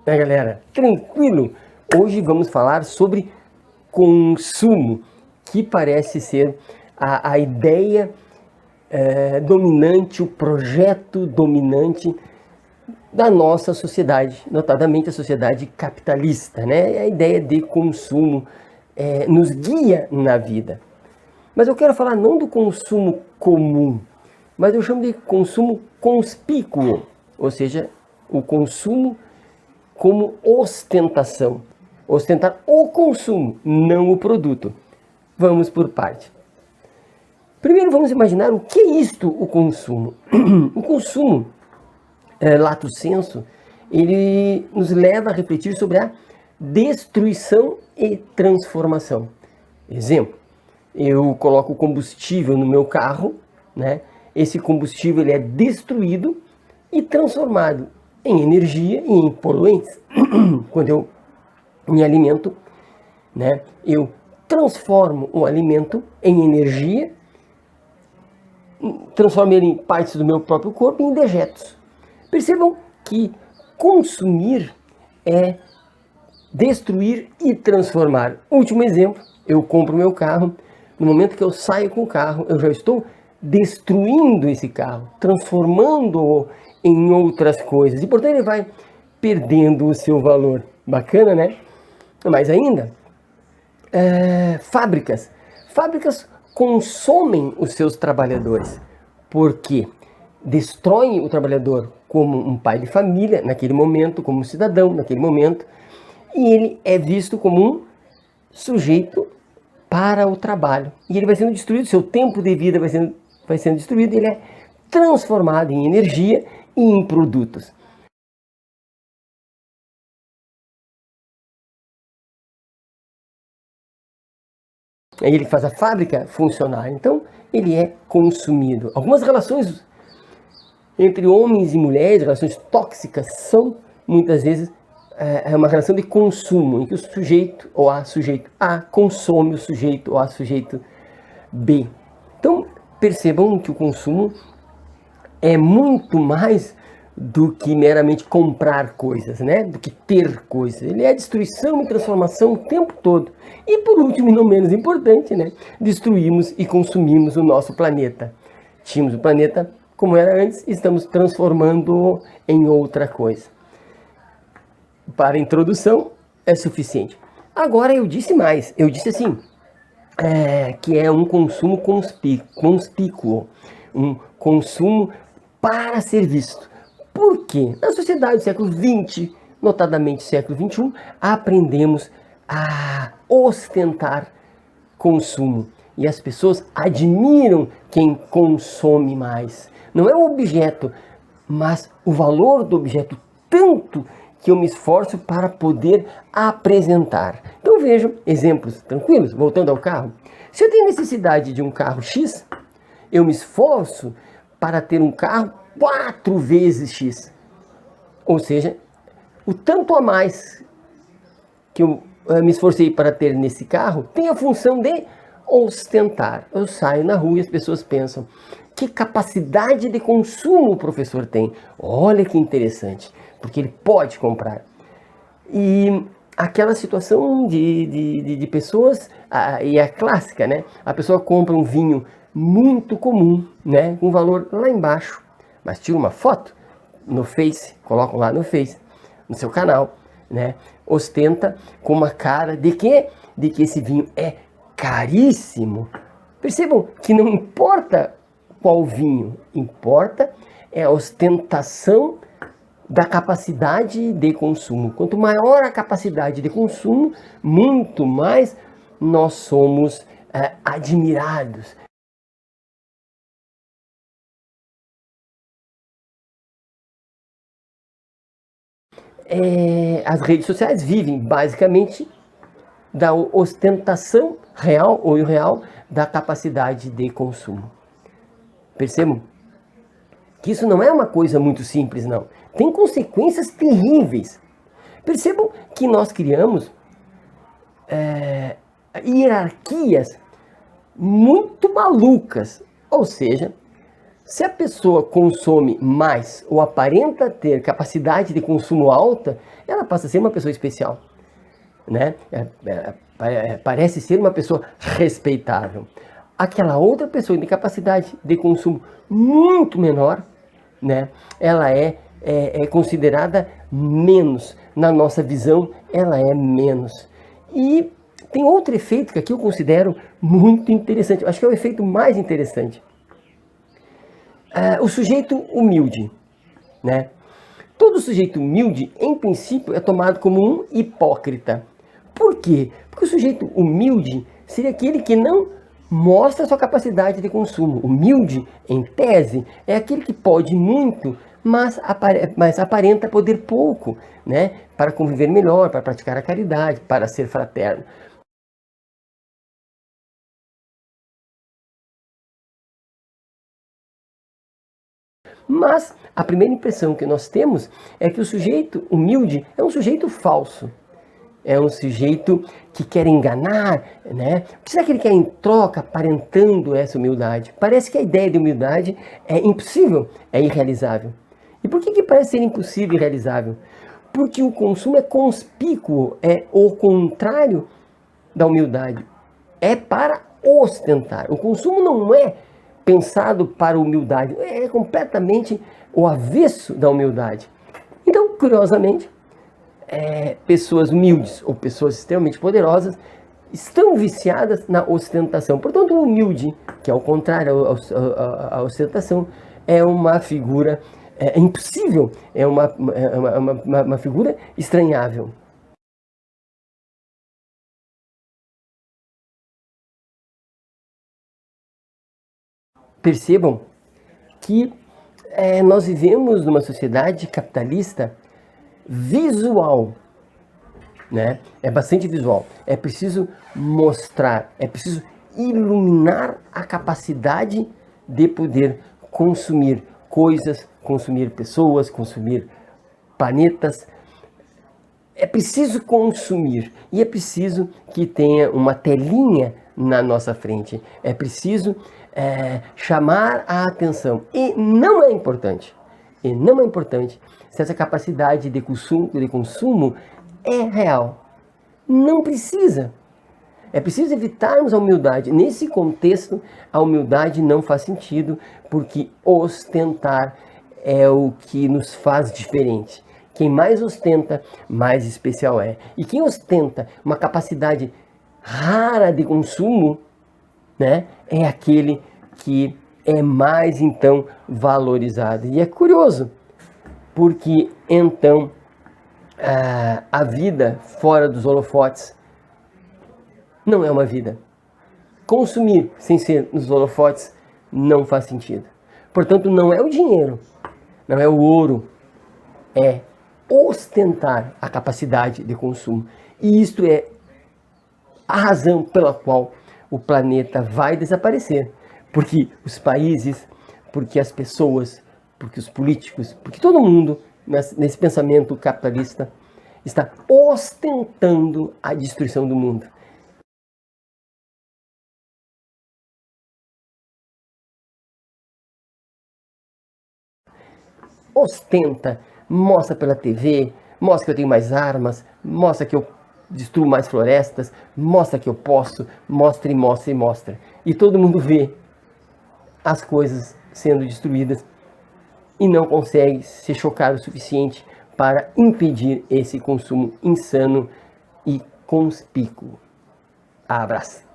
Galera, tranquilo? Hoje vamos falar sobre consumo, que parece ser a ideia dominante, o projeto dominante da nossa sociedade, notadamente a sociedade capitalista, né? A ideia de consumo nos guia na vida. Mas eu quero falar não do consumo comum, mas eu chamo de consumo conspícuo, ou seja, o consumo como ostentação. Ostentar o consumo, não o produto. Vamos por parte. Primeiro vamos imaginar o que é isto, o consumo. O consumo, lato sensu, ele nos leva a refletir sobre a destruição e transformação. Exemplo, eu coloco combustível no meu carro, né? Esse combustível ele é destruído e transformado em energia e em poluentes. Quando eu me alimento, né, eu transformo o alimento em energia, transformo ele em partes do meu próprio corpo em dejetos. Percebam que consumir é destruir e transformar. Último exemplo, eu compro meu carro, no momento que eu saio com o carro, eu já estou destruindo esse carro, transformando-o em outras coisas, e portanto ele vai perdendo o seu valor. Bacana, né? Mais ainda, fábricas consomem os seus trabalhadores, porque destroem o trabalhador como um pai de família naquele momento, como um cidadão naquele momento, e ele é visto como um sujeito para o trabalho. E ele vai sendo destruído, seu tempo de vida vai sendo destruído, ele é transformado em energia e em produtos. Aí ele faz a fábrica funcionar, então ele é consumido. Algumas relações entre homens e mulheres, relações tóxicas, são muitas vezes uma relação de consumo, em que o sujeito ou a sujeito A consome o sujeito ou a sujeito B. Então percebam que o consumo é muito mais do que meramente comprar coisas, né? Do que ter coisas. Ele é destruição e transformação o tempo todo. E por último, e não menos importante, né? Destruímos e consumimos o nosso planeta. Tínhamos o planeta como era antes, estamos transformando-o em outra coisa. Para a introdução, é suficiente. Agora eu disse mais, eu disse assim, que é um consumo conspícuo, um consumo para ser visto. Por quê? Na sociedade do século XX, notadamente século XXI, aprendemos a ostentar consumo. E as pessoas admiram quem consome mais. Não é o objeto, mas o valor do objeto, tanto que eu me esforço para poder apresentar. Então vejam exemplos tranquilos, voltando ao carro. Se eu tenho necessidade de um carro X, eu me esforço para ter um carro 4 vezes X. Ou seja, o tanto a mais que eu me esforcei para ter nesse carro tem a função de ostentar. Eu saio na rua e as pessoas pensam, que capacidade de consumo o professor tem? Olha que interessante, porque ele pode comprar. E aquela situação de pessoas, e a clássica, né? A pessoa compra um vinho muito comum, né? Com valor lá embaixo, mas tira uma foto no Face, colocam lá no Face, no seu canal, né? Ostenta com uma cara de quê? De que esse vinho é caríssimo. Percebam que não importa qual vinho, importa é a ostentação da capacidade de consumo. Quanto maior a capacidade de consumo, muito mais nós somos admirados. As redes sociais vivem basicamente da ostentação real ou irreal da capacidade de consumo. Percebam que isso não é uma coisa muito simples, não. Tem consequências terríveis. Percebam que nós criamos hierarquias muito malucas. Ou seja, Se a pessoa consome mais ou aparenta ter capacidade de consumo alta, ela passa a ser uma pessoa especial, né? Parece ser uma pessoa respeitável. Aquela outra pessoa de capacidade de consumo muito menor, né? Ela é considerada menos. Na nossa visão, ela é menos. E tem outro efeito que aqui eu considero muito interessante. Acho que é o efeito mais interessante. O sujeito humilde, né? Todo sujeito humilde, em princípio, é tomado como um hipócrita. Por quê? Porque o sujeito humilde seria aquele que não mostra sua capacidade de consumo. Humilde, em tese, é aquele que pode muito, mas aparenta poder pouco, né? Para conviver melhor, para praticar a caridade, para ser fraterno. Mas a primeira impressão que nós temos é que o sujeito humilde é um sujeito falso. É um sujeito que quer enganar, né? O que será que ele quer em troca, aparentando essa humildade? Parece que a ideia de humildade é impossível, é irrealizável. E por que parece ser impossível e irrealizável? Porque o consumo é conspícuo, é o contrário da humildade. É para ostentar. O consumo não é pensado para humildade, é completamente o avesso da humildade. Então, curiosamente, pessoas humildes ou pessoas extremamente poderosas estão viciadas na ostentação. Portanto, o humilde, que é o contrário à ostentação, é uma figura impossível, é uma figura estranhável. Percebam que nós vivemos numa sociedade capitalista visual, né? É bastante visual. É preciso mostrar, é preciso iluminar a capacidade de poder consumir coisas, consumir pessoas, consumir planetas. É preciso consumir e é preciso que tenha uma telinha na nossa frente. É preciso chamar a atenção. E não é importante se essa capacidade de consumo é real. Não precisa. É preciso evitarmos a humildade. Nesse contexto, a humildade não faz sentido, porque ostentar é o que nos faz diferente. Quem mais ostenta, mais especial é. E quem ostenta uma capacidade rara de consumo, né, é aquele que é mais, então, valorizado. E é curioso, porque, então, a vida fora dos holofotes não é uma vida. Consumir sem ser nos holofotes não faz sentido. Portanto, não é o dinheiro, não é o ouro, é ostentar a capacidade de consumo. E isto é a razão pela qual o planeta vai desaparecer. Porque os países, porque as pessoas, porque os políticos, porque todo mundo nesse pensamento capitalista está ostentando a destruição do mundo. Ostenta, mostra pela TV, mostra que eu tenho mais armas, mostra que eu destruo mais florestas, mostra que eu posso, mostra e mostra e mostra. E todo mundo vê as coisas sendo destruídas e não consegue se chocar o suficiente para impedir esse consumo insano e conspícuo. Abraço.